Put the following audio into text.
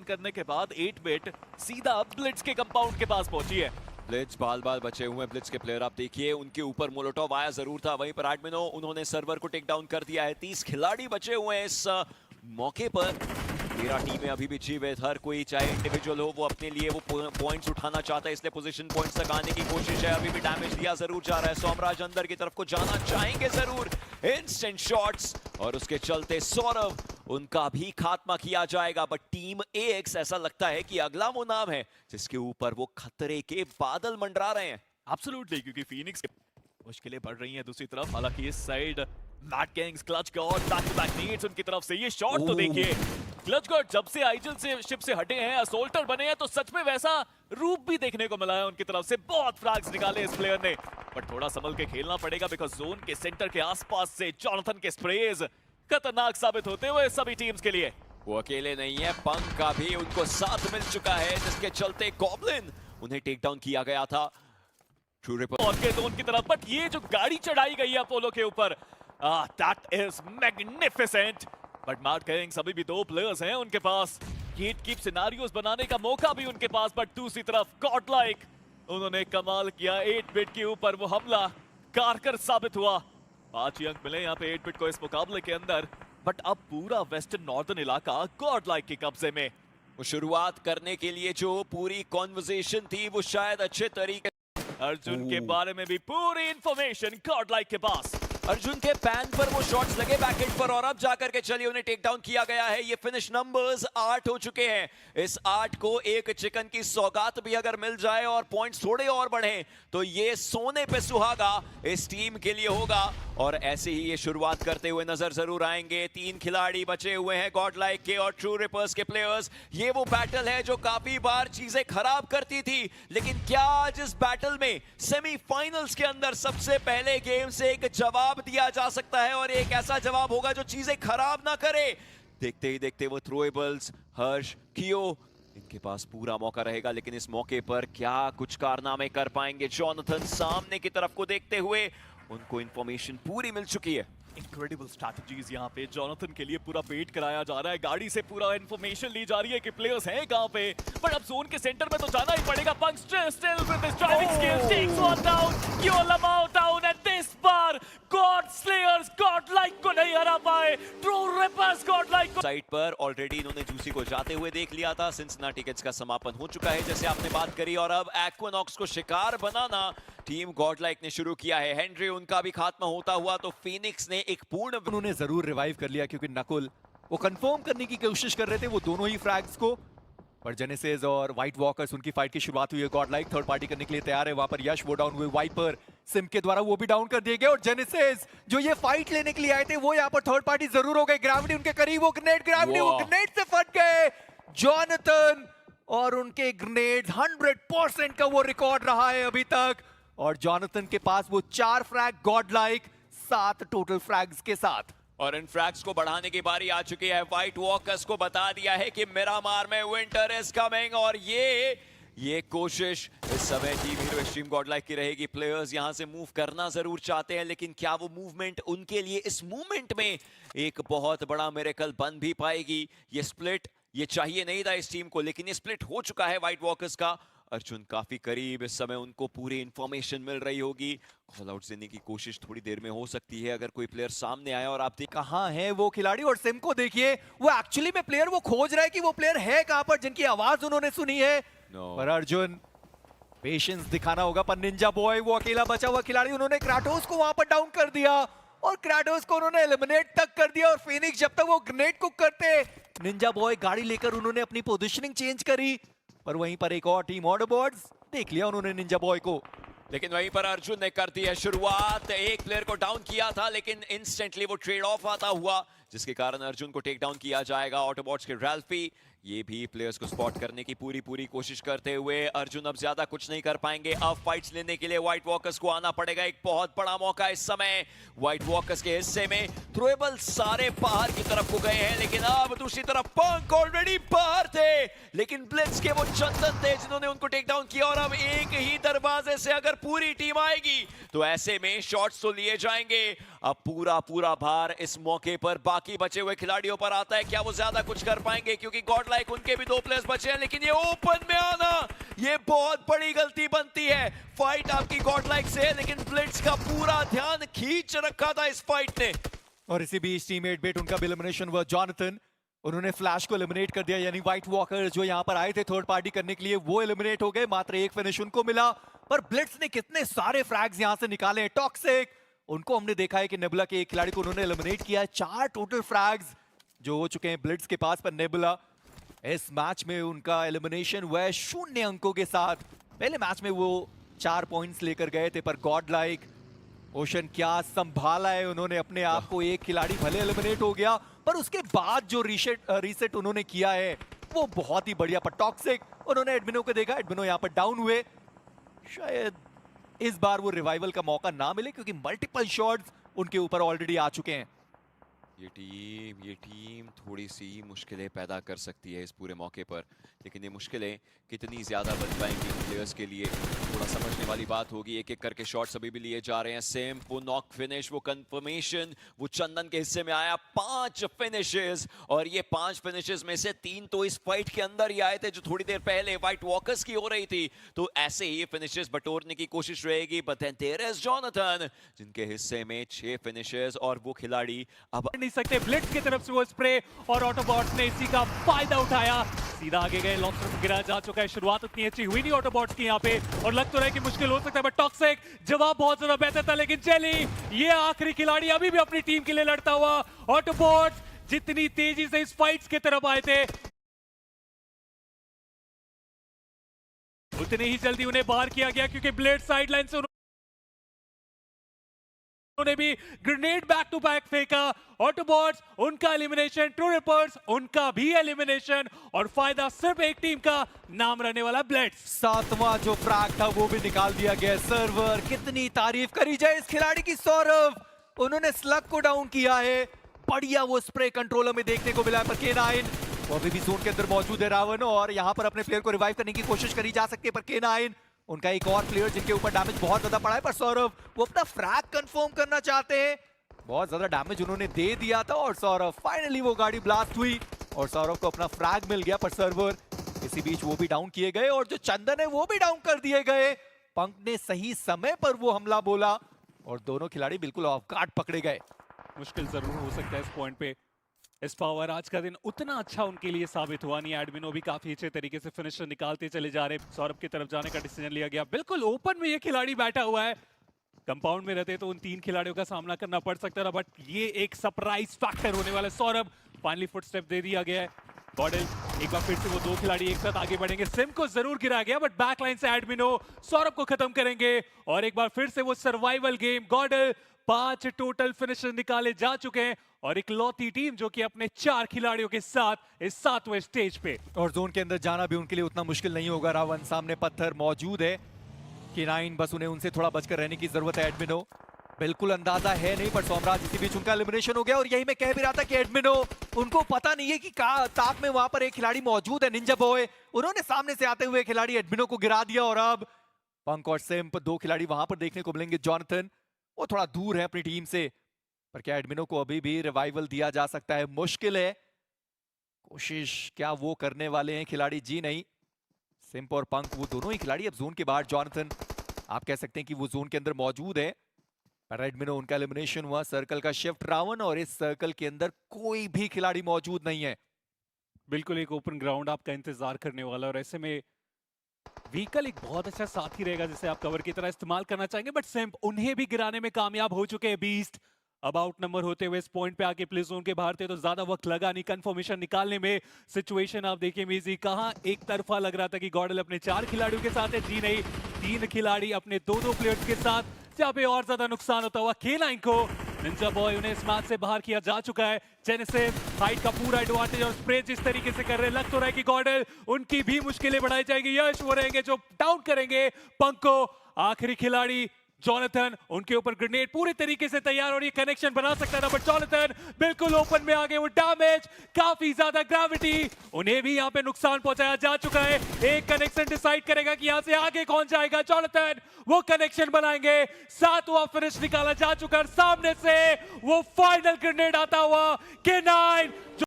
करने के बाद 8 बिट सीधा ब्लिट्ज के कंपाउंड के पास पहुंची है। ब्लिट्ज बाल बचे हुए हैं। ब्लिट्ज के प्लेयर आप देखिए, उनके ऊपर मोलोटोव आया जरूर था, वहीं पर एडमिनो उन्होंने सर्वर को टेक डाउन कर दिया है। 30 खिलाड़ी बचे हुए हैं इस मौके पर। मेरा टीम है अभी भी जीवित, हर कोई चाहे इंडिविजुअल हो वो अपने लिए वो पॉइंट्स उठाना चाहता है, इसलिए पोजीशन पॉइंट्स तक आने की कोशिश है। अभी भी डैमेज दिया जरूर जा रहा है। सोमराज अंदर की तरफ को जाना चाहेंगे जरूर, इंस्टेंट शॉट्स और उसके चलते सौरभ उनका भी खात्मा किया जाएगा। बट टीम AX ऐसा लगता है कि अगला वो नाम है जिसके ऊपर वो खतरे के बादल मंडरा रहे हैं। एब्सोल्युटली, क्योंकि फीनिक्स मुश्किलें बढ़ रही हैं दूसरी तरफ। हालांकि इस side Matt Gangs clutch god back to back needs उनकी तरफ से। ये शॉट तो देखिए, क्लच गॉड जब से आइजल से शिप से हटे हैं, असोल्टर बने हैं, तो सच में वैसा रूप भी देखने को मिला है उनकी तरफ से। बहुत फ्रैग्स निकाले इस प्लेयर ने, बट थोड़ा संभल के खेलना पड़ेगा बिकॉज जोन के सेंटर के आसपास से जॉनथन के स्प्रेज खतरनाक साबित होते हुए सभी टीम्स के लिए। वो अकेले नहीं है, पंक का भी उनको साथ मिल चुका है, जिसके चलते गॉब्लिन उन्हें टेक डाउन किया गया था। और के जोन की तरफ, बट ये जो गाड़ी चढ़ाई गई है अपोलो के ऊपर, that is magnificent. But Matt Gangs अभी भी 2 प्लेयर्स हैं उनके पास, गेट कीप सिनेरियोस बनाने का मौका भी उनके पास। बट दूसरी तरफ गॉडलाइक उन्होंने कमाल किया, 8 बिट के ऊपर वो हमला कारगर साबित हुआ। 5 ही अंक मिले यहाँ पे 8 बिट को इस मुकाबले के अंदर, बट अब पूरा वेस्टर्न नॉर्दर्न इलाका गॉडलाइक के कब्जे में। वो शुरुआत करने के लिए जो पूरी कॉन्वर्सेशन थी वो शायद अच्छे तरीके, अर्जुन के बारे में भी पूरी इंफॉर्मेशन गॉडलाइक के पास। अर्जुन के पैन पर वो शॉट्स लगे बैकएंड पर और अब जाकर के चलिए उन्हें टेक डाउन किया गया है। ये फिनिश नंबर्स 8 हो चुके हैं। इस 8 को एक चिकन की सौगात भी अगर मिल जाए और पॉइंट्स थोड़े और बढ़े तो ये सोने पे सुहागा इस टीम के लिए होगा। और ऐसे ही ये शुरुआत करते हुए नजर जरूर आएंगे। 3 खिलाड़ी बचे हुए हैं गॉडलाइक के और ट्रू रिपर्स के प्लेयर्स। ये वो बैटल है जो काफी बार चीजें खराब करती थी, लेकिन क्या आज इस बैटल में सेमीफाइनल्स के अंदर सबसे पहले गेम से एक जवाब दिया जा सकता है और एक ऐसा जवाब होगा जो चीजें खराब ना करे। देखते ही देखते वो थ्रोएबल्स, हर्ष, कियो, इनके पास पूरा मौका रहेगा, लेकिन इस मौके पर क्या कुछ कारनामे कर पाएंगे जॉनथन। सामने की तरफ को देखते हुए उनको इंफॉर्मेशन पूरी मिल चुकी है। इनक्रेडिबल स्ट्रैटेजीज यहाँ पे जॉनथन के लिए पूरा वेट कराया जा रहा है। गाड़ी से पूरा इंफॉर्मेशन ली जा रही है कि प्लेयर्स हैं कहाँ पे, पर अब जोन के सेंटर में तो जाना ही पड़ेगा। Punk still with his driving skills takes one down, क्यों लमाओ डाउन एंड दिस बार गॉड स्लेयर्स गॉडलाइक को नहीं हरा पाए। ट्रू रिपर्स गॉडलाइक को साइड पर ऑलरेडी इन्होंने जूसी को जाते हुए देख लिया था। सिंसिनाटी किड्स का समापन हो चुका है जैसे आपने बात करी, और अब एक्विनॉक्स को शिकार बनाना टीम गॉडलाइक ने शुरू किया है। हेनरी उनका भी खात्मा होता हुआ तो फीनिक्स ने एक पूर्ण, उन्होंने जरूर रिवाइव कर लिया क्योंकि नकुल वो कंफर्म करने की कोशिश कर रहे थे वो दोनों ही फ्रैग्स को। पर जेनेसिस और व्हाइट वॉकर्स, उनकी फाइट की शुरुआत हुई है। गॉडलाइक थर्ड पार्टी करने के लिए तैयार है। वहां पर यश वो डाउन हुए, वाइपर सिम के द्वारा वो भी डाउन कर दिए गए। और जेनेसिस जो ये फाइट लेने के लिए आए थे वो यहाँ पर थर्ड पार्टी जरूर हो गए। ग्रेविटी उनके करीब, वो ग्रेनेड से फट गए जॉनथन, और उनके ग्रेनेड 100% का वो रिकॉर्ड रहा है अभी तक। और जॉनथन के पास वो 4 फ्रैग, गॉडलाइक 7 टोटल फ्रैग्स के साथ। और इन फ्रैग्स को बढ़ाने की बारी आ चुकी है। व्हाइट वॉकर्स को बता दिया है कि मिरामार में विंटर इज कमिंग, और ये कोशिश इस समय टीम हीरो एक्सट्रीम गॉडलाइक की रहेगी। प्लेयर्स यहां से मूव करना जरूर चाहते हैं, लेकिन क्या वो मूवमेंट उनके लिए इस मूवमेंट में एक बहुत बड़ा मिरेकल बन भी पाएगी? ये स्प्लिट ये चाहिए नहीं था इस टीम को, लेकिन ये स्प्लिट हो चुका है व्हाइट वॉकर्स का। अर्जुन काफी करीब, इस समय उनको पूरी इंफॉर्मेशन मिल रही होगी। कॉल आउट देने की कोशिश थोड़ी देर में हो सकती है अगर कोई प्लेयर सामने आए। और आप कहां है वो खिलाड़ी, और सिम को देखिए, वो एक्चुअली में प्लेयर वो खोज रहा है कि वो प्लेयर है कहां पर जिनकी आवाज उन्होंने सुनी है। पर अर्जुन पेशेंस दिखाना होगा। पर निंजा बॉय वो अकेला बचा हुआ खिलाड़ी, उन्होंने क्राटोस को वहां पर डाउन कर दिया और क्राटोस को उन्होंने एलिमिनेट तक कर दिया। और फिनिक्स जब तक वो ग्रेनेड कुक करते, निंजा बॉय गाड़ी लेकर उन्होंने अपनी पोजीशनिंग चेंज करी। पर वहीं पर एक और टीम ऑडरबर्ड्स देख लिया उन्होंने निंजा बॉय को, लेकिन वहीं पर अर्जुन ने कर दी है शुरुआत। एक प्लेयर को डाउन किया था, लेकिन इंस्टेंटली वो ट्रेड ऑफ आता हुआ, जिसके कारण अर्जुन को टेक डाउन किया जाएगा। ऑटोबॉट्स के रैल्फी ये भी प्लेयर्स को स्पॉट करने की पूरी कोशिश करते हुए। अर्जुन अब ज्यादा कुछ नहीं कर पाएंगे। अब फाइट्स लेने के लिए व्हाइट वॉकर्स को आना पड़ेगा। एक बहुत बड़ा मौका इस समय व्हाइट वॉकर्स के हिस्से में। थ्रोएबल सारे बाहर की तरफ को गए हैं, लेकिन अब दूसरी तरफ पंक ऑलरेडी बाहर थे, लेकिन ब्लिट्स के वो चंदन थे जिन्होंने उनको टेक डाउन किया। और अब एक ही दरवाजे से अगर पूरी टीम आएगी तो ऐसे में शॉट्स तो लिए जाएंगे। अब पूरा भार इस मौके पर बाकी बचे हुए खिलाड़ियों पर आता है। क्या वो ज्यादा कुछ कर पाएंगे, क्योंकि गॉड लाइक उनके भी 2 प्लेयर्स बचे हैं, लेकिन ये ओपन में आना ये बहुत बड़ी गलती बनती है। फाइट आपकी गॉड लाइक से है, लेकिन ब्लिट्स का पूरा ध्यान खींच रखा था इस फाइट ने। और इसी बीच टीम 8-बिट उनका भी एलिमिनेशन हुआ। जॉनथन, उन्होंने फ्लैश को एलिमिनेट कर दिया, यानी व्हाइट वॉकर जो यहां पर आए थे थर्ड पार्टी करने के लिए वो एलिमिनेट हो गए। मात्र एक फिनिश उनको मिला, पर ब्लिट्स ने कितने सारे फ्रैग्स यहां से निकाले हैं। टॉक्सिक, उनको हमने देखा है कि नेबुला के एक खिलाड़ी को उन्होंने एलिमिनेट किया है। 4 टोटल फ्रैग्स जो हो चुके हैं ब्लिट्स के पास, पर नेबुला इस मैच में उनका एलिमिनेशन हुआ है 0 अंकों के साथ। पहले मैच में वो 4 पॉइंट्स लेकर गए थे, पर गॉड लाइक ओशन क्या संभाला है उन्होंने अपने आप को। एक खिलाड़ी भले एलिमिनेट हो गया, पर उसके बाद जो रीसेट उन्होंने किया है वो बहुत ही बढ़िया। पर टॉक्सिक, उन्होंने एडमिनो को देखा, एडमिनो यहाँ पर डाउन हुए। शायद इस बार वो रिवाइवल का मौका ना मिले, क्योंकि मल्टीपल शॉट्स उनके ऊपर ऑलरेडी आ चुके हैं। ये टीम थोड़ी सी मुश्किलें पैदा कर सकती है इस पूरे मौके पर, लेकिन ये मुश्किलें कितनी ज़्यादा बन पाएंगी प्लेयर्स के लिए थोड़ा समझने वाली बात होगी। एक एक करके शॉट्स अभी भी लिए जा रहे हैं। सेम वो नॉक फिनिश, वो कंफर्मेशन, वो चंदन के हिस्से में आया। 5 फिनिशेस, और ये 5 फिनिशेस में से 3 तो इस फाइट के अंदर ही आए थे जो थोड़ी देर पहले व्हाइट वॉकर्स की हो रही थी। तो ऐसे ही फिनिशेस बटोरने की कोशिश रहेगी। But then there is Jonathan, जिनके हिस्से में 6 फिनिशेस, और वो खिलाड़ी अब नहीं सकते। ब्लिट्स की तरफ से वो स्प्रे, और ऑटोबॉट्स ने इसी का फायदा उठाया, सीधा आगे गए। लॉन्चर गिरा जा चुका है। शुरुआत उतनी अच्छी हुई नहीं ऑटोबॉट्स की यहाँ पे, और लग तो रहा है कि मुश्किल हो सकता है। बट टॉक्सिक, जवाब बहुत ज्यादा बेहतर था, लेकिन चली ये आखिरी खिलाड़ी अभी भी अपनी टीम के लिए लड़ता हुआ। ऑटोबॉट्स जितनी तेजी से इस फाइट्स की तरफ आए थे, उतनी ही जल्दी उन्हें बाहर किया गया, क्योंकि ब्लिट्स साइडलाइन से उन्होंने भी ग्रेनेड बैक टू बैक फेंका। ऑटोबॉट्स उनका एलिमिनेशन, ट्रू रिपर्स उनका भी एलिमिनेशन, और फायदा सिर्फ एक टीम का, नाम रहने वाला ब्लिट्स। 7वां जो फ्रैग था वो भी निकाल दिया गया। सर्वर, कितनी तारीफ करी जाए इस खिलाड़ी की। सौरभ, उन्होंने स्लग को डाउन किया है। बढ़िया वो स्प्रे कंट्रोलर में देखने को मिला है। पर K9 वो अभी भी जोन के अंदर मौजूद है। रावण, और यहां पर अपने प्लेयर को रिवाइव करने की कोशिश करी जा सकती है, पर K9 उनका एक और प्लेयर जिनके ऊपर डैमेज बहुत ज्यादा पड़ा है। पर सौरभ वो अपना फ्रैग कंफर्म करना चाहते हैं। बहुत ज्यादा डैमेज उन्होंने दे दिया था, और सौरभ फाइनली वो गाड़ी ब्लास्ट हुई और सौरभ को अपना फ्रैग मिल गया। पर सर्वर इसी बीच वो भी डाउन किए गए, और जो चंदन है वो भी डाउन कर दिए गए। पंक ने सही समय पर वो हमला बोला, और दोनों खिलाड़ी बिल्कुल ऑफ गार्ड पकड़े गए। मुश्किल जरूर हो सकता है इस पॉइंट पे। इस पावर आज का दिन उतना अच्छा उनके लिए साबित हुआ नहीं। एडमिनो भी काफी अच्छे तरीके से फिनिशर निकालते चले जा रहे। सौरभ की तरफ जाने का डिसीजन लिया गया। बिल्कुल ओपन में ये खिलाड़ी बैठा हुआ है। कंपाउंड में रहते तो उन 3 खिलाड़ियों का सामना करना पड़ सकता था, बट ये एक सरप्राइज फैक्टर होने वाला है। सौरभ फाइनली फुटस्टेप दे दिया गया है। गॉडल, एक बार फिर से वो 2 खिलाड़ी एक साथ आगे बढ़ेंगे। सिम को जरूर गिराया गया, बट बैकलाइन से एडमिनो सौरभ को खत्म करेंगे, और एक बार फिर से वो सर्वाइवल गेम। गॉडल 5 टोटल फिनिशर निकाले जा चुके हैं, और इकलौती टीम जो कि अपने 4 खिलाड़ियों के साथ इस 7वें स्टेज पे। और जोन के अंदर जाना भी उनके लिए उतना मुश्किल नहीं होगा। रावण सामने पत्थर मौजूद है। K9 बस उन्हें उनसे थोड़ा बचकर रहने की जरूरत है। एडमिनो बिल्कुल अंदाजा है नहीं, पर सोमराज इसी बीच उनका एलिमिनेशन हो गया। और यही मैं कह भी रहा था कि एडमिनो, उनको पता नहीं है कि ताक में वहां पर एक खिलाड़ी मौजूद है, निंजा बॉय। उन्होंने सामने से आते हुए खिलाड़ी एडमिनो को गिरा दिया, और अब पंक और सिम्प 2 खिलाड़ी वहां पर देखने को मिलेंगे। जॉनथन वो थोड़ा दूर है अपनी टीम से, पर क्या एडमिनो को अभी भी रिवाइवल दिया जा सकता है? मुश्किल है। कोशिश क्या वो करने वाले हैं खिलाड़ी? जी नहीं। सिम्प और पंक वो दोनों ही खिलाड़ी अब जोन के बाहर। जॉनथन आप कह सकते हैं कि वो जोन के अंदर मौजूद है, पर एडमिनो उनका एलिमिनेशन हुआ। सर्कल का शिफ्ट रावण, और इस सर्कल के अंदर कोई भी खिलाड़ी मौजूद नहीं है। बिल्कुल एक ओपन ग्राउंड आपका इंतजार करने वाला, और ऐसे में व्हीकल एक बहुत अच्छा साथी रहेगा जिसे आप कवर की तरह इस्तेमाल करना चाहेंगे। बट सिम्प उन्हें भी गिराने में कामयाब हो चुके हैं। बीस्ट अब आउट नंबर होते हुए इस पॉइंट पे आके प्ले जोन के बाहर थे, तो ज्यादा वक्त लगा नहीं कंफर्मेशन निकालने में। सिचुएशन आप देखिए मीजी, कहां एक तरफा लग रहा था कि गॉडल अपने 4 खिलाड़ियों के साथ है। जी नहीं, 3 खिलाड़ी अपने 2-2 प्लेयर्स के साथ, जहां पे और ज्यादा नुकसान होता हुआ K9 को। निंजा बॉय उन्हें इस मैच से बाहर किया जा चुका है। जेनेसिस हाइट का पूरा एडवांटेज, और स्प्रे जिस तरीके से कर रहे हैं, लग तो रहा है कि गॉडल उनकी भी मुश्किलें बढ़ाई जाएगी। यश वो रहेंगे जो डाउन करेंगे पंक को। आखिरी खिलाड़ी जॉनथन उनके ऊपर ग्रेनेड पूरे तरीके से तैयार और ये कनेक्शन बना सकता था, बट जॉनथन बिल्कुल ओपन में आ गए। वो डैमेज, काफी ज्यादा ग्रेविटी, उन्हें भी यहाँ पे नुकसान पहुंचाया जा चुका है। एक कनेक्शन डिसाइड करेगा कि यहाँ से आगे कौन जाएगा। जॉनथन वो कनेक्शन बनाएंगे, 7वां फिनिश निकाला जा चुका है। सामने से वो फाइनल ग्रेनेड आता हुआ K9